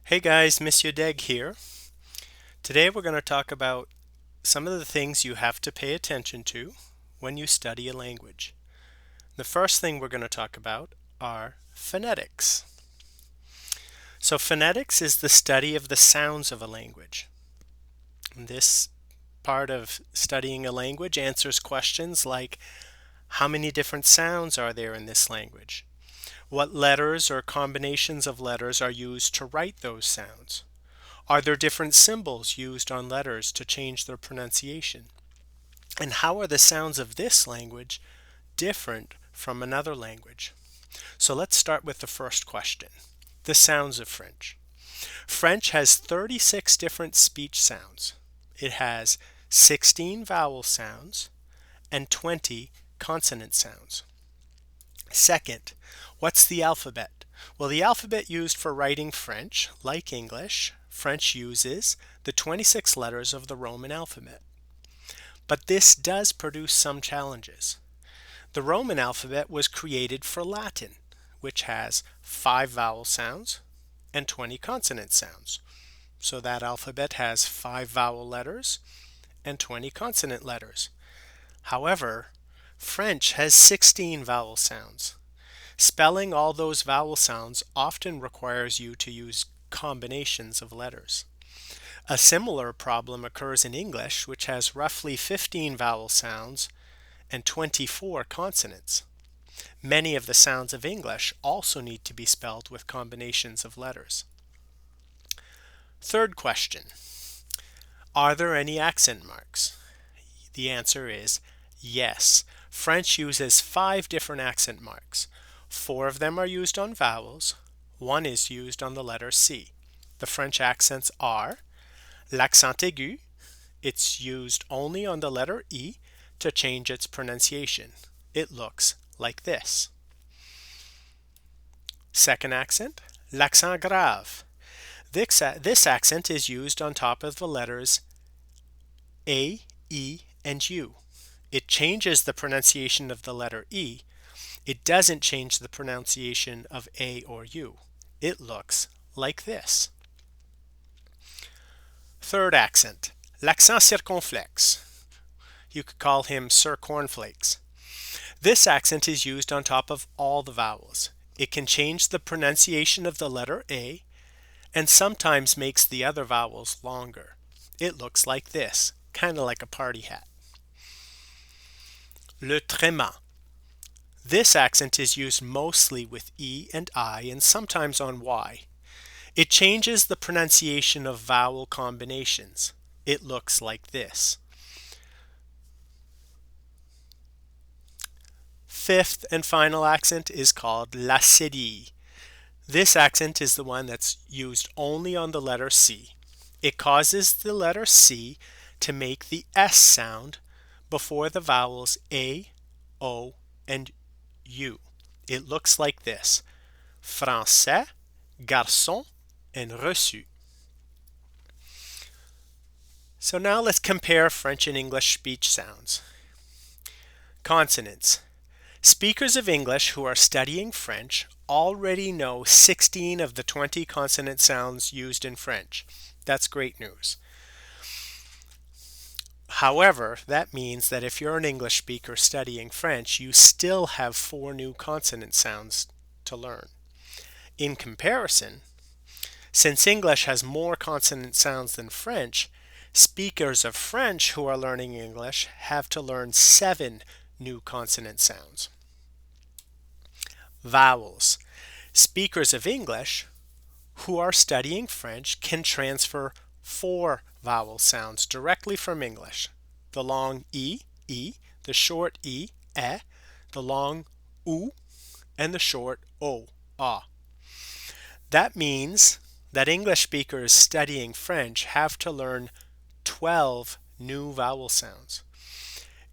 Hey guys, Monsieur Deg here. Today we're going to talk about some of the things you have to pay attention to when you study a language. The first thing we're going to talk about are phonetics. So phonetics is the study of the sounds of a language. This part of studying a language answers questions like how many different sounds are there in this language? What letters or combinations of letters are used to write those sounds? Are there different symbols used on letters to change their pronunciation? And how are the sounds of this language different from another language? So let's start with the first question, the sounds of French. French has 36 different speech sounds. It has 16 vowel sounds and 20 consonant sounds. Second, what's the alphabet? Well, the alphabet used for writing French, like English, French uses the 26 letters of the Roman alphabet. But this does produce some challenges. The Roman alphabet was created for Latin, which has 5 vowel sounds and 20 consonant sounds. So that alphabet has 5 vowel letters and 20 consonant letters. However, French has 16 vowel sounds. Spelling all those vowel sounds often requires you to use combinations of letters. A similar problem occurs in English, which has roughly 15 vowel sounds and 24 consonants. Many of the sounds of English also need to be spelled with combinations of letters. Third question, are there any accent marks? The answer is yes. French uses 5 different accent marks. 4 of them are used on vowels. 1 is used on the letter C. The French accents are l'accent aigu. It's used only on the letter E to change its pronunciation. It looks like this. Second accent, l'accent grave. This accent is used on top of the letters A, E, and U. It changes the pronunciation of the letter E. It doesn't change the pronunciation of A or U. It looks like this. Third accent, l'accent circonflexe. You could call him Sir Cornflakes. This accent is used on top of all the vowels. It can change the pronunciation of the letter A and sometimes makes the other vowels longer. It looks like this, kind of like a party hat. Le tréma. This accent is used mostly with E and I and sometimes on Y. It changes the pronunciation of vowel combinations. It looks like this. Fifth and final accent is called la cédille. This accent is the one that's used only on the letter C. It causes the letter C to make the S sound before the vowels A, O, and U. It looks like this: français, garçon, and reçu. So now let's compare French and English speech sounds. Consonants. Speakers of English who are studying French already know 16 of the 20 consonant sounds used in French. That's great news. However, that means that if you're an English speaker studying French, you still have 4 new consonant sounds to learn. In comparison, since English has more consonant sounds than French, speakers of French who are learning English have to learn 7 new consonant sounds. Vowels. Speakers of English who are studying French can transfer 4 vowel sounds directly from English. The long E, E, the short E, the long OO, and the short O, ah. That means that English speakers studying French have to learn 12 new vowel sounds.